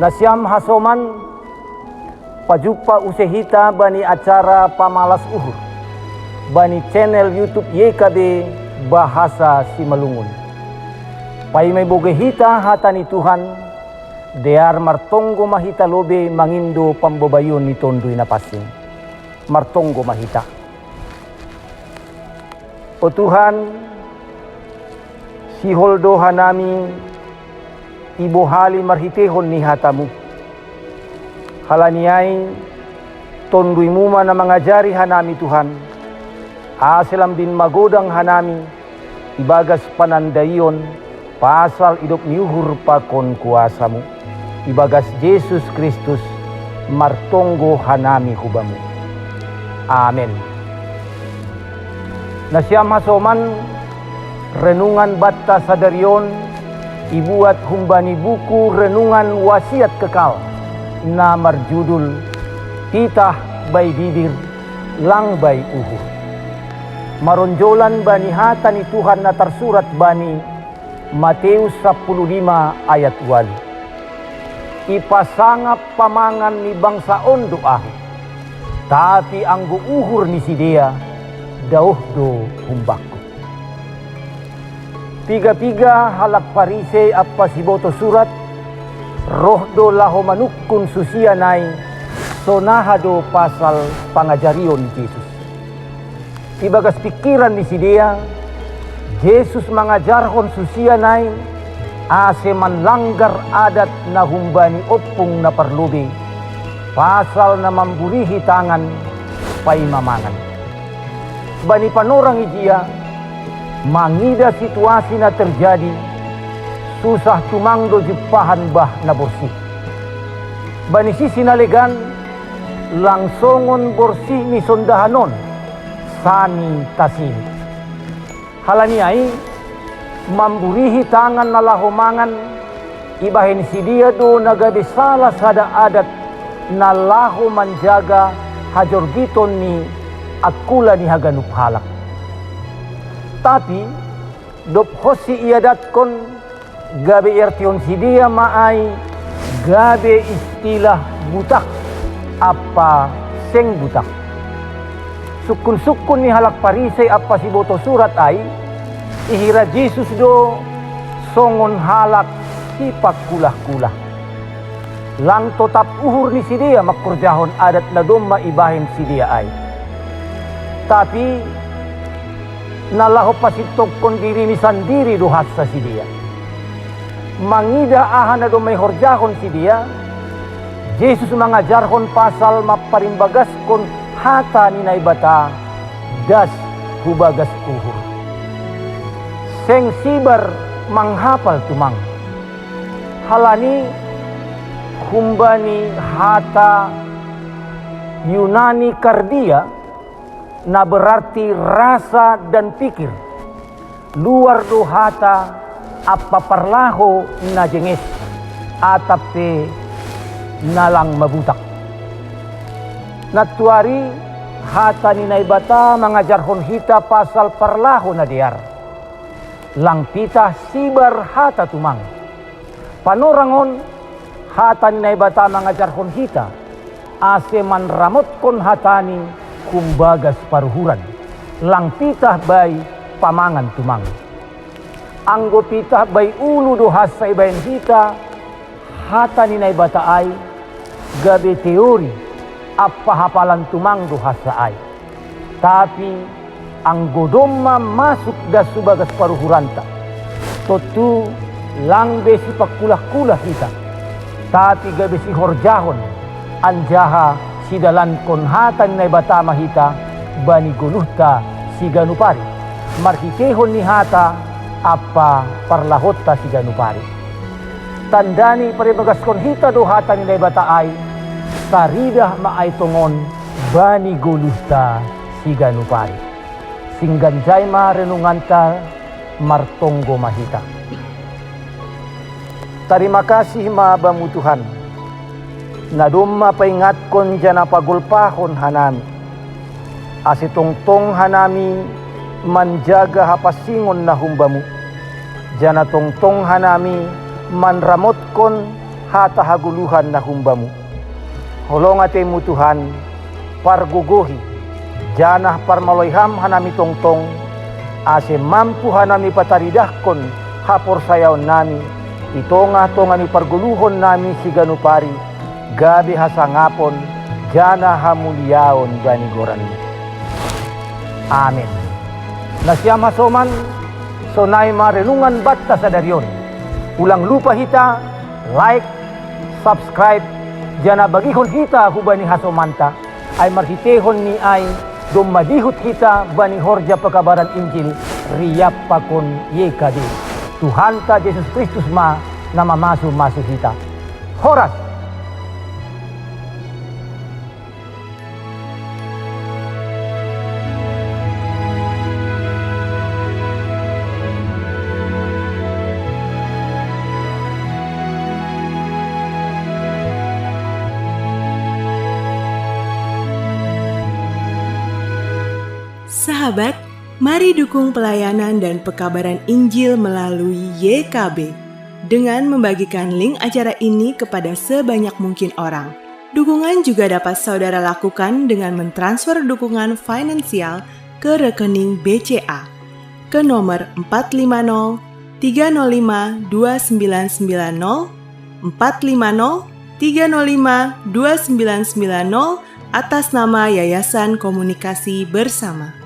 Nasyam hasoman pajumpa usehita bani acara pamalas uhur bani channel YouTube YKB Bahasa Simalungun. Pai may boge hita hatani Tuhan dear martonggo mahita lobe mangindo pambabayon ni tondoy na pasing. Martonggo mahita. O Tuhan, si holdo hanami ibohali marhitehon ni hatamu. Halaniay tondoy muma na mangajari hanami Tuhan. Aselam din magodang hanami ibagas panandayon pasal idop niuhur pakon kuasamu. Ibagas Yesus Kristus martonggo hanami hubamu. Amen. Nasyam hasoman renungan batta sadarion ibuat humbani buku renungan wasiat kekal na marjudul titah bay bibir lang bay uhur. Maronjolan bani hata ni Tuhan na tersurat bani Matius 15 ayat 8. Ipasangap pamangan ni bangsa on doa, tapi anggo uhur ni sidea dauh do humbaku. Piga-piga halak parise apa siboto surat roh do laho manukun susianay sonahado pasal pangajarion ni Jesus. Ibagas pikiran ni sidea Jesus mangajarhon susianay ase manlanggar adat na humbani opung na parlubi pasal na mamburihi tangan paimamangan. Bani panorang ijia mangida situasi na terjadi susah tumangdo jipahan bah na bersih. Bani sisi nalegan langsongon bersih ni sondahanon sani tasini. Halaniai mamburihi tangan na lahomangan ibahin si dia do nagabe salah sada adat na laho manjaga hajor giton ni akula ni haganup halak. Tapi dop hosi iadat kon gabe ertion si dia maai gabe istilah butak apa seng butak. Sukun-sukun ni halak parisay apa si boto surat ay ihira Jesus do songon halak sipak kulah-kulah. Lang totap uhur ni si dia makurjahon adat na dom maibahin si dia ay. Tapi nalaho pasitok kondiri ni sandiri duhas sa si dia. Mangida ahan na dom may horjahon si dia. Jesus mangajarhon pasal maparimbagas kon hata ni naibata das hubagas uhur. Seng sibar manghapal tumang. Halani humbani hata Yunani kardia na berarti rasa dan pikir. Luar do hata apa parlaho na jenges atape nalang mabutak. Natuari hata ni naibata mangajarhon hita pasal parlaho na diar. Lang pita sibar hata tumang. Panorangon hata ni naibata mangajarhon hita ase manramot kon hatani kumbagas paruhuran. Lang pita bay pamangan tumang. Anggo pita bay ulu dohas sa ibayan hita hata ni naibata ay gabe teori apa hapalan tumang dohasa ay. Tapi ang godoma masuk da subagas paruhuranta. Totu lang besi pakulah-kulah kita. Tapi gabe si horjahon anjaha si dalan kon hatan na bata mahita bani guluhta si ganupari. Marhitehon ni hata apa parlahotta si ganupari. Tandani paribagas kon hita do hatan ni bata ay saridah maay tongon bani guluhta si ganupari. Singganjay marenunganta martonggo mahita. Terima kasih maabamu Tuhan. Nadumma paingat kon jana pagulpahon hanami. Asitongtong hanami manjaga hapasingon na humbamu. Jana tongtong hanami manramot kon hata haguluhan na humbamu. Holongatemu Tuhan, parguguhi, janah parmaloyham hanami tongtong, ase mampu hanami pataridahkon hapor sayaw nami, itonga-tonga ni parguluhon nami siganupari, gabi hasangapon, jana hamuliaon ganigoran. Amin. Nasyam hasoman, sonay marenungan batta sa daryon. Ulang lupa hita, like, subscribe, jana bagihon hita hubani hasomanta, ay marhitehon ni ay dumadihot hita bani horja pakabaran Injil, riyap pakon yekadi. Tuhan ta Yesus Kristus ma na mamasu-masu hita. Horas! Sahabat, mari dukung pelayanan dan pekabaran Injil melalui YKB dengan membagikan link acara ini kepada sebanyak mungkin orang. Dukungan juga dapat saudara lakukan dengan mentransfer dukungan finansial ke rekening BCA ke nomor 450 305 2990 450 305 2990 atas nama Yayasan Komunikasi Bersama.